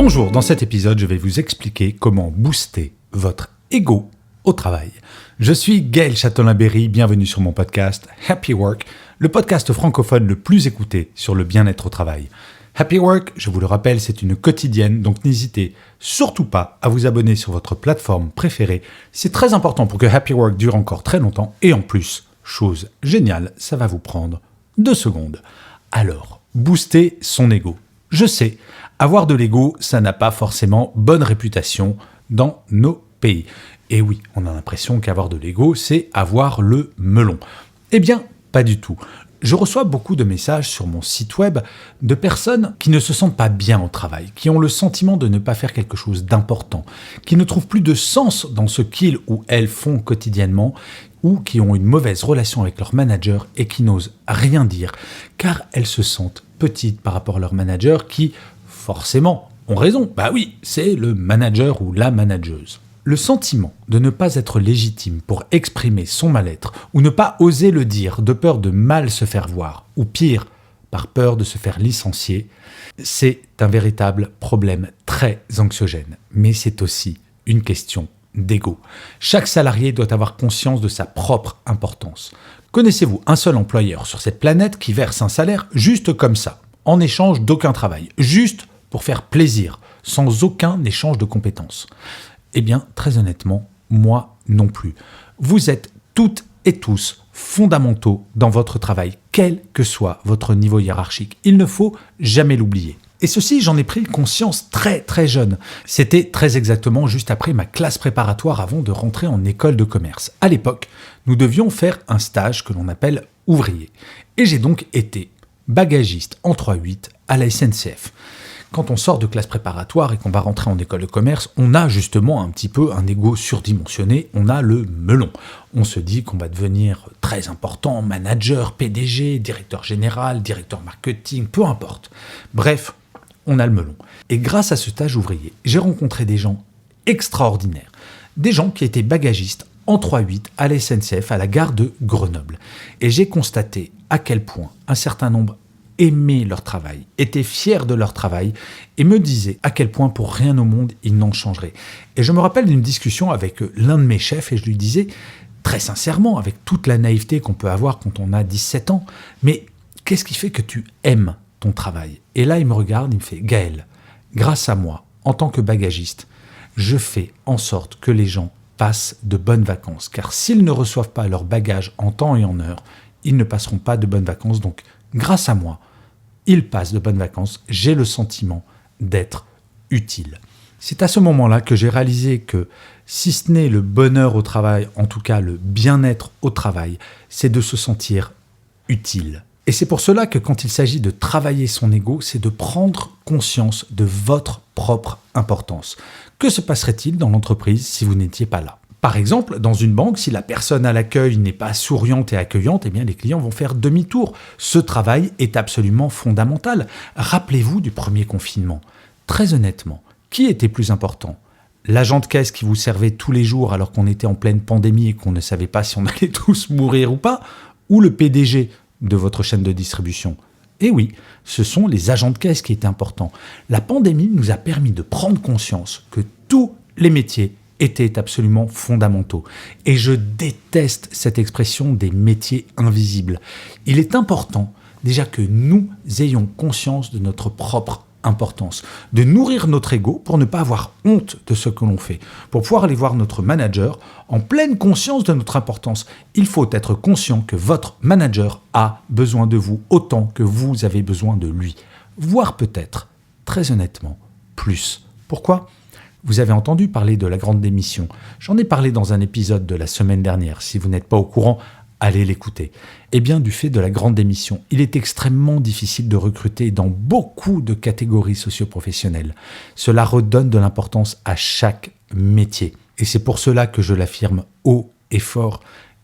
Bonjour, dans cet épisode, je vais vous expliquer comment booster votre ego au travail. Je suis Gaël Châtelain-Berry, bienvenue sur mon podcast Happy Work, le podcast francophone le plus écouté sur le bien-être au travail. Happy Work, je vous le rappelle, c'est une quotidienne, donc n'hésitez surtout pas à vous abonner sur votre plateforme préférée. C'est très important pour que Happy Work dure encore très longtemps et en plus, chose géniale, ça va vous prendre 2 secondes. Alors, booster son ego. Je sais, avoir de l'ego, ça n'a pas forcément bonne réputation dans nos pays. Et oui, on a l'impression qu'avoir de l'ego, c'est avoir le melon. Eh bien, pas du tout. Je reçois beaucoup de messages sur mon site web de personnes qui ne se sentent pas bien au travail, qui ont le sentiment de ne pas faire quelque chose d'important, qui ne trouvent plus de sens dans ce qu'ils ou elles font quotidiennement, ou qui ont une mauvaise relation avec leur manager et qui n'osent rien dire, car elles se sentent petites par rapport à leur manager qui, forcément, ont raison. Bah oui, c'est le manager ou la manageuse. Le sentiment de ne pas être légitime pour exprimer son mal-être ou ne pas oser le dire de peur de mal se faire voir, ou pire, par peur de se faire licencier, c'est un véritable problème très anxiogène. Mais c'est aussi une question d'ego. Chaque salarié doit avoir conscience de sa propre importance. Connaissez-vous un seul employeur sur cette planète qui verse un salaire juste comme ça, en échange d'aucun travail, juste pour faire plaisir, sans aucun échange de compétences? Eh bien, très honnêtement, moi non plus. Vous êtes toutes et tous fondamentaux dans votre travail, quel que soit votre niveau hiérarchique. Il ne faut jamais l'oublier. Et ceci, j'en ai pris conscience très très jeune. C'était très exactement juste après ma classe préparatoire avant de rentrer en école de commerce. À l'époque, nous devions faire un stage que l'on appelle ouvrier. Et j'ai donc été bagagiste en 3-8 à la SNCF. Quand on sort de classe préparatoire et qu'on va rentrer en école de commerce, on a justement un petit peu un ego surdimensionné, on a le melon. On se dit qu'on va devenir très important, manager, PDG, directeur général, directeur marketing, peu importe. Bref, on a le melon. Et grâce à ce stage ouvrier, j'ai rencontré des gens extraordinaires. Des gens qui étaient bagagistes en 3-8 à la SNCF à la gare de Grenoble. Et j'ai constaté à quel point un certain nombre aimaient leur travail, étaient fiers de leur travail et me disaient à quel point pour rien au monde ils n'en changeraient. Et je me rappelle d'une discussion avec l'un de mes chefs et je lui disais très sincèrement, avec toute la naïveté qu'on peut avoir quand on a 17 ans, mais qu'est-ce qui fait que tu aimes ton travail? Et là il me regarde, il me fait « Gaël, grâce à moi, en tant que bagagiste, je fais en sorte que les gens passent de bonnes vacances, car s'ils ne reçoivent pas leur bagage en temps et en heure, ils ne passeront pas de bonnes vacances, donc grâce à moi, ils passent de bonnes vacances, j'ai le sentiment d'être utile. » C'est à ce moment-là que j'ai réalisé que si ce n'est le bonheur au travail, en tout cas le bien-être au travail, c'est de se sentir utile. Et c'est pour cela que quand il s'agit de travailler son ego, c'est de prendre conscience de votre propre importance. Que se passerait-il dans l'entreprise si vous n'étiez pas là ? Par exemple, dans une banque, si la personne à l'accueil n'est pas souriante et accueillante, eh bien les clients vont faire demi-tour. Ce travail est absolument fondamental. Rappelez-vous du premier confinement. Très honnêtement, qui était plus important ? L'agent de caisse qui vous servait tous les jours alors qu'on était en pleine pandémie et qu'on ne savait pas si on allait tous mourir ou pas ? Ou le PDG de votre chaîne de distribution ? Eh oui, ce sont les agents de caisse qui étaient importants. La pandémie nous a permis de prendre conscience que tous les métiers étaient absolument fondamentaux. Et je déteste cette expression des métiers invisibles. Il est important déjà que nous ayons conscience de notre propre importance, de nourrir notre ego pour ne pas avoir honte de ce que l'on fait, pour pouvoir aller voir notre manager en pleine conscience de notre importance. Il faut être conscient que votre manager a besoin de vous autant que vous avez besoin de lui, voire peut-être, très honnêtement, plus. Pourquoi ? Vous avez entendu parler de la grande démission. J'en ai parlé dans un épisode de la semaine dernière. Si vous n'êtes pas au courant, allez l'écouter. Eh bien, du fait de la grande démission, il est extrêmement difficile de recruter dans beaucoup de catégories socio-professionnelles. Cela redonne de l'importance à chaque métier. Et c'est pour cela que je l'affirme haut et fort,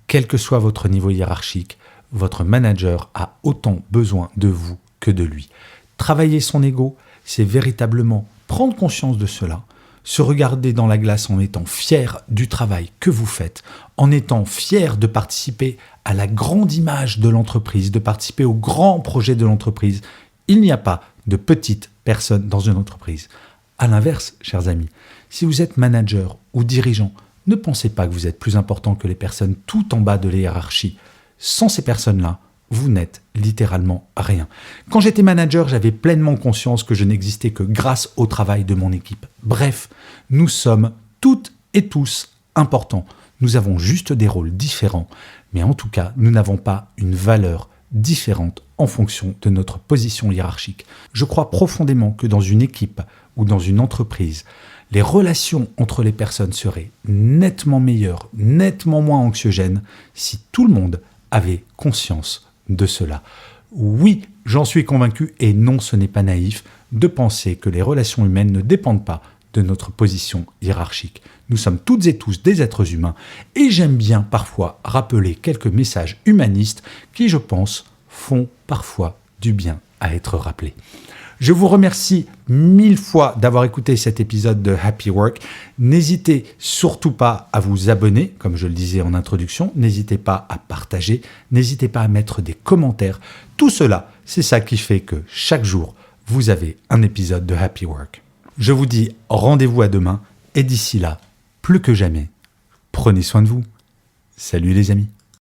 quel que soit votre niveau hiérarchique, votre manager a autant besoin de vous que de lui. Travailler son ego, c'est véritablement prendre conscience de cela, se regarder dans la glace en étant fier du travail que vous faites, en étant fier de participer à la grande image de l'entreprise, de participer au grand projet de l'entreprise. Il n'y a pas de petites personnes dans une entreprise. À l'inverse, chers amis, si vous êtes manager ou dirigeant, ne pensez pas que vous êtes plus important que les personnes tout en bas de la hiérarchie. Sans ces personnes-là, vous n'êtes littéralement rien. Quand j'étais manager, j'avais pleinement conscience que je n'existais que grâce au travail de mon équipe. Bref, nous sommes toutes et tous importants. Nous avons juste des rôles différents, mais en tout cas, nous n'avons pas une valeur différente en fonction de notre position hiérarchique. Je crois profondément que dans une équipe ou dans une entreprise, les relations entre les personnes seraient nettement meilleures, nettement moins anxiogènes si tout le monde avait conscience de cela. Oui, j'en suis convaincu et non, ce n'est pas naïf de penser que les relations humaines ne dépendent pas de notre position hiérarchique. Nous sommes toutes et tous des êtres humains et j'aime bien parfois rappeler quelques messages humanistes qui, je pense, font parfois du bien à être rappelés. Je vous remercie 1000 fois d'avoir écouté cet épisode de Happy Work. N'hésitez surtout pas à vous abonner, comme je le disais en introduction. N'hésitez pas à partager. N'hésitez pas à mettre des commentaires. Tout cela, c'est ça qui fait que chaque jour, vous avez un épisode de Happy Work. Je vous dis rendez-vous à demain et d'ici là, plus que jamais, prenez soin de vous. Salut les amis.